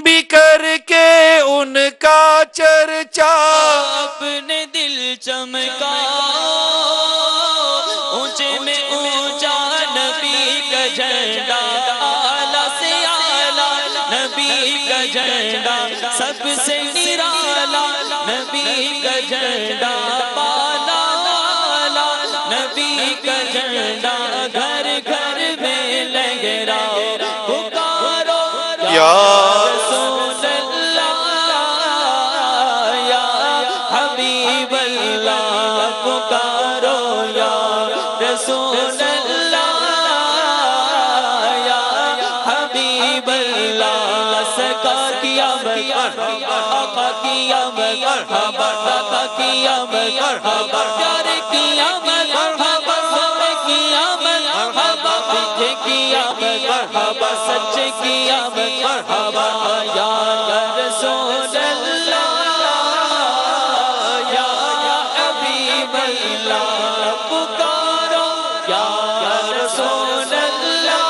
بھی کر کے ان کا چرچا اپنے دل چمکا اونچے میں اونچا نبی کا جھنڈا اعلیٰ سے اعلیٰ نبی کا جھنڈا سب سے نرالا نبی کا جھنڈا بالا والا نبی کا جھنڈا گھر گھر میں لہراؤ پکارو یا رسول اللہ یا حبیب اللہ پکارو یا رسول اللہ یا حبیب اللہ سکا کیا آقا کیا مرحبا آقا کیا مرحبا پیارے کیا مرحبا سوے کیا مرحبا پیٹھے کیا مرحبا سچے کیا مرحبا یا رسول اللہ یا حبیب اللہ پکارو یا رسول اللہ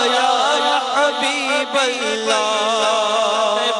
یا حبیب اللہ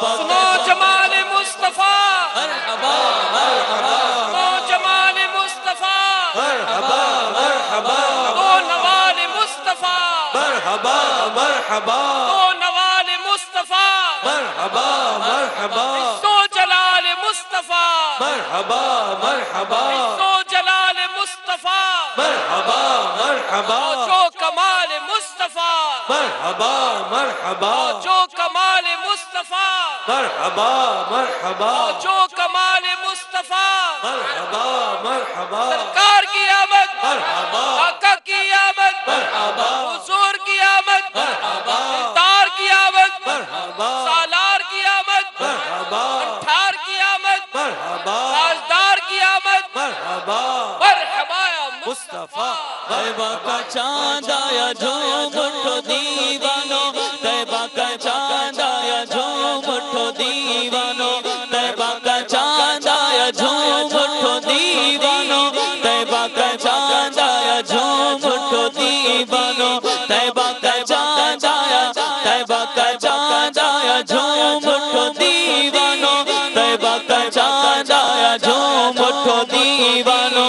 سنو جمال مصطفیٰ مرحبا مرحبا سنو جمال مصطفیٰ مرحبا مرحبا تو نوال مصطفیٰ مرحبا مرحبا تو نوال مصطفیٰ مرحبا مرحبا تو جلال مصطفیٰ مرحبا مرحبا تو جلال مصطفیٰ مرحبا مرحبا جو کمال مصطفیٰ مرحبا مرحبا جو کمال مصطفیٰ مرحبا مرحبا جو کمال مصطفیٰ مرحبا مرحبا سرکار کی آمد مرحبا آقا کی آمد مرحبا حضور کی آمد مرحبا تار کی آمد مرحبا سالار کی آمد مرحبا ٹھار کی آمد مرحبا تاجدار کی آمد مرحبا مرحبا یا مصطفیٰ طیبہ کا چاند آیا جھوم اٹھو دیوانو طیبہ کا چاند آیا جھوم اٹھو دیوانو طیبہ کا چاند آیا جھوم اٹھو دیوانو طیبہ کا چاند آیا جھوم اٹھو دیوانو طیبہ کا چاند آیا طیبہ کا چاند آیا جھوم اٹھو دیوانو طیبہ کا چاند آیا جھوم اٹھو دیوانو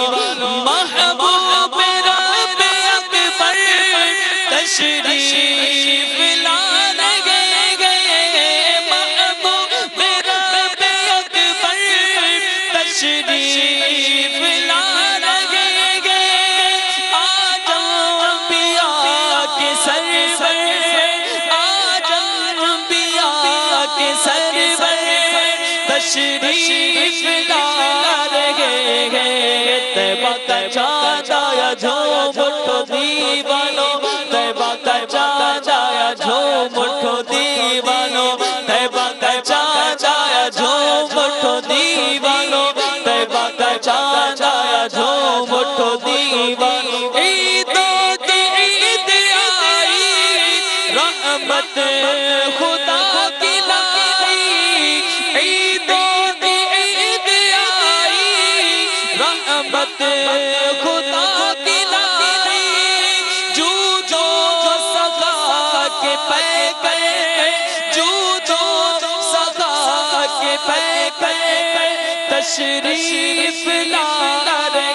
محبوب رب اکبر تشریف لانے گئے محبوب رب اکبر تشریف لانے گئے آج انبیاء کے سرور آج انبیاء کے سرور تشریف لانے گئے طیبہ کا چاند آیا جھوم اٹھو دیوانو طیبہ کا چاند آیا جھوم اٹھو دیوانو طیبہ کا چاند آیا جھوم اٹھو دیوانو طیبہ کا چاند آیا جھوم اٹھو دیوانو عید عید آئی رحمت خدا کی لائی عید عید آئی رحمت خدا کی لائی جو سخا کے پے گئے جو سخا کے پے گئے تشریف لا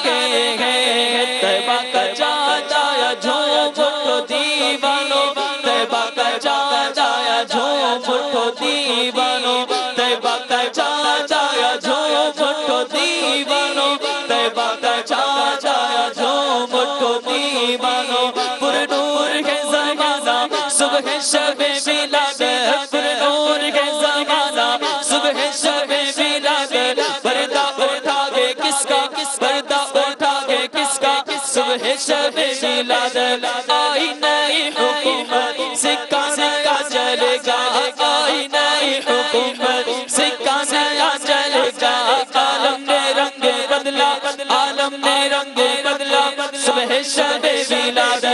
گئے ہیں طیبہ کا چاند آیا جھوم اٹھو دیوانو طیبہ کا چاند آیا جھوم اٹھو دیوانو طیبہ کا چاند آیا جھوم اٹھو دیوانو طیبہ کا چاند آیا جھوم اٹھو دیوانو پر نور ہے زمانہ صبح شب میلاد پر نور ہے زمانہ صبح شب میلاد پردہ اٹھا گے کس کا پردہ اٹھا گے کس کا صبح شب میلاد آئی نئی حکومت سکہ نیا چلے گا آئی نئی حکومت سکہ نیا چلے گا عالم نے رنگ بدلا عالم نے رنگ بدلا صبح شب میلاد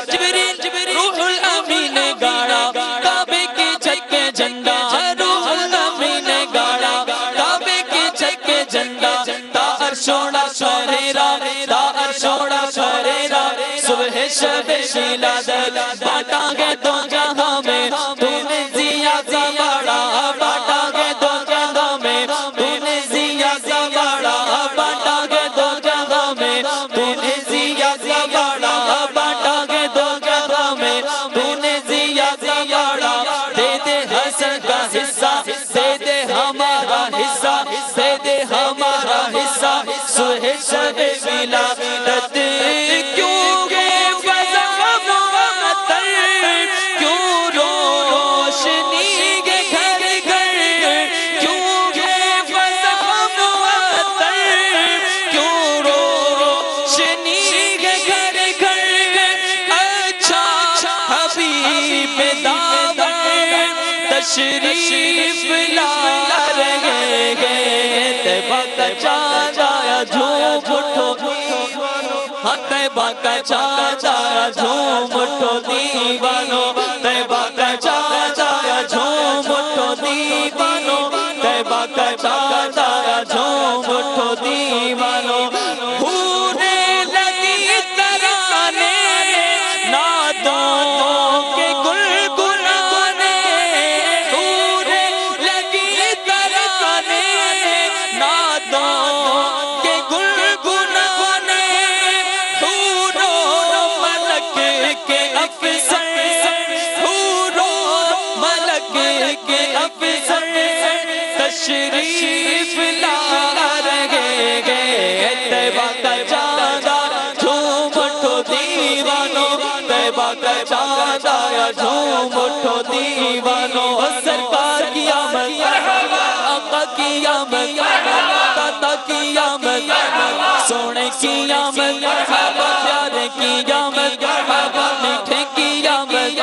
جبریل روح الامین نے گاڑا کعبے کے چھت کے جھنڈا روح الامین نے گاڑا کعبے کے چھت کے جھنڈا تاہر شوڑا سوریرا تاہر شوڑا سوریرا صبح شب میلاد بانٹا گے تو جہاں میں تمہیں تشریف لا رہے ہیں طیبہ کا چاند آیا جھوم اٹھو ہاں طیبہ کا چاند آیا جھوم اٹھو دیوانو طیبہ کا چاند آیا جھوم اٹھو دیوانو طیبہ کا چاند آیا جھوم اٹھو دیوانو پھولے لگی ترانے نادوں کے گلگلانے پھولے لگی ترانے نادوں کے گلگلانے حوروں ملک کے افسر حوروں ملک کے افسر تشریف لا رہے ہیں طیبہ کا چاند آیا جھوم اٹھو دیوانو طیبہ کا چاند آیا جھوم اٹھو دیوانو سرکار کی آمد آقا کی آمد دادا کی آمد سونے کی آمد پیارے کی آمد میٹھے کی آمد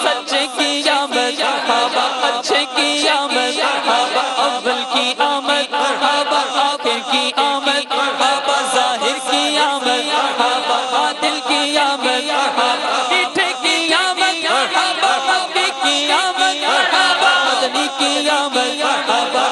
سچے کی آمد اچھے کی آمد اول کی آمد آخر کی آمد ظاہر کی آمد عادل کی آمد میٹھے کی آمد مکی کی آمد مدنی کی آمد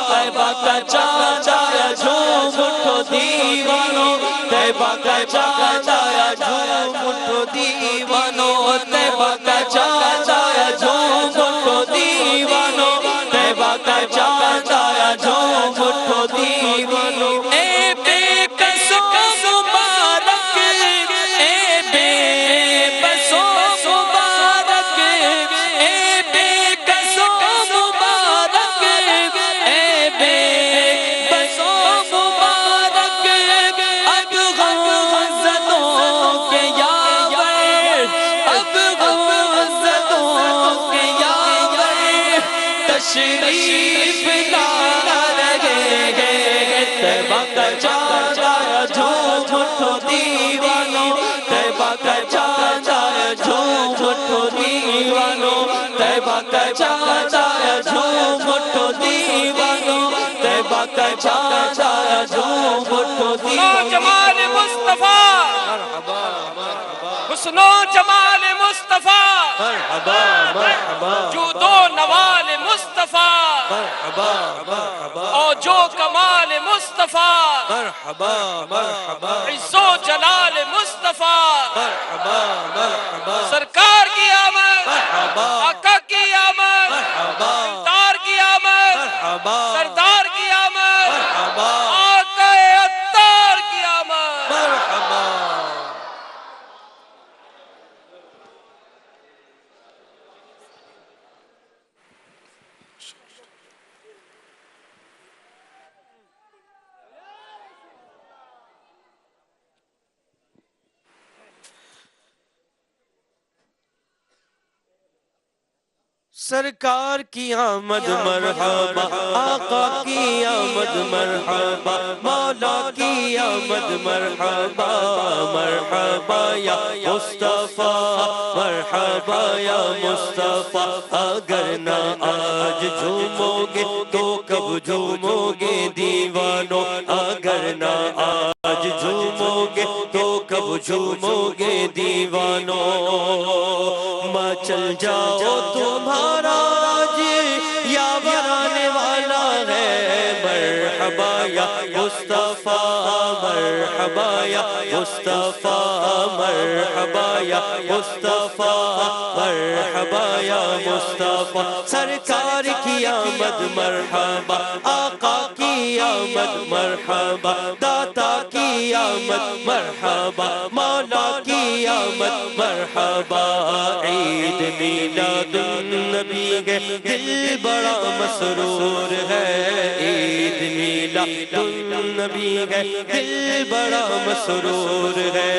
طیبہ کا چاند آیا جھوم اٹھو دیوانو طیبہ کا چاند آیا جھوم اٹھو دیوانو طیبہ کا چاند آیا جھوم اٹھو دیوانو طیبہ کا چاند آیا جھوم اٹھو دیوانو اے بے کسوں مبارک اے بے بسوں مبارک اے بے کسوں مبارک اے بے بسوں مبارک اب غمزدوں کے یاور اب غمزدوں کے یاور تشریف لا رہے ہیں طیبہ کا چاند آیا جھوم اٹھو دیوانو طیبہ کا چاند آیا جھوم اٹھو دیوانو طیبہ کا چاند آیا جھوم اٹھو دیوانو طیبہ کا چاند آیا جھوم اٹھو دیوانو جمال مصطفیٰ حسن و جمال مصطفیٰ مرحبا مرحبا جود و نوال مصطفیٰ مرحبا مرحبا اور جو کمال مصطفیٰ مرحبا مرحبا عز و جلال مصطفیٰ مرحبا مرحبا سرکار کی آمد مرحبا آقا کی آمد مرحبا سردار کی آمد مرحبا سردار کی آمد مرحبا آقا عطار کی آمد مرحبا سرکار کی آمد مرحبا آقا کی آمد مرحبا مولا کی آمد مرحبا مرحبا یا مصطفیٰ مرحبا یا مصطفیٰ اگر نہ آج جھومو گے تو کب جھومو گے دیوانو اگر نہ آج جھومو گے تو کب جھومو گے دیوانو مچل جاؤ تمہارا آج یاور آنے والا ہے مرحبا یا مصطفیٰ مرحبا یا مصطفیٰ مرحبا یا مصطفیٰ مرحبا یا مصطفیٰ سرکار کی آمد مرحبا آقا کی آمد مرحبا داتا کی آمد مرحبا مولا کی آمد مرحبا عید میلاد النبی ہے دل بڑا مسرور ہے عید میلاد النبی ہے دل بڑا مسرور ہے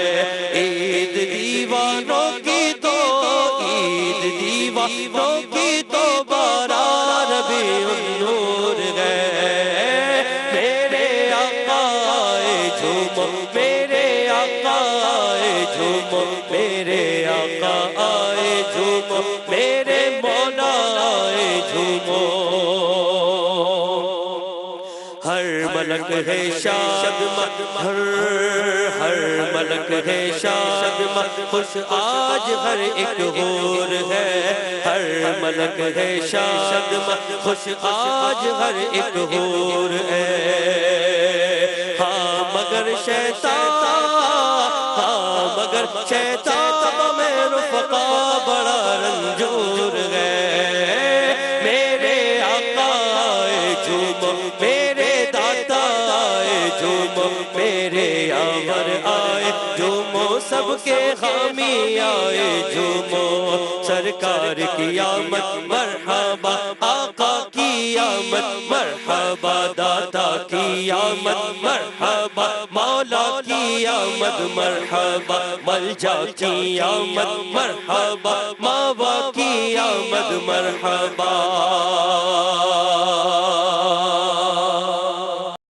عید دیوانوں کی تو عید دیوانوں کی تو بارہ ربیع النور ہے میرے آقا آئے جھومو میرے آقا آئے جھومو میرے آقا آئے جھومو میرے مولا آئے جھومو ہر ملک ہے شاد ہر ملک ہے شاد خوش آج ہر ایک حور ہے ہر ملک ہے شاد خوش آج ہر ایک حور ہے ہاں مگر شیطان میں رفقا بڑا رنجور ہے میرے آقا آئے جھومو میرے داتا آئے جھومو میرے آور آئے جھومو سب کے حامی آئے جھومو سرکار کی آمد مرحبا آقا کی آمد مرحبا داتا کی آمد مرحبا مولا کی آمد مرحبا ملجا کی آمد مرحبا ماوا کی آمد مرحبا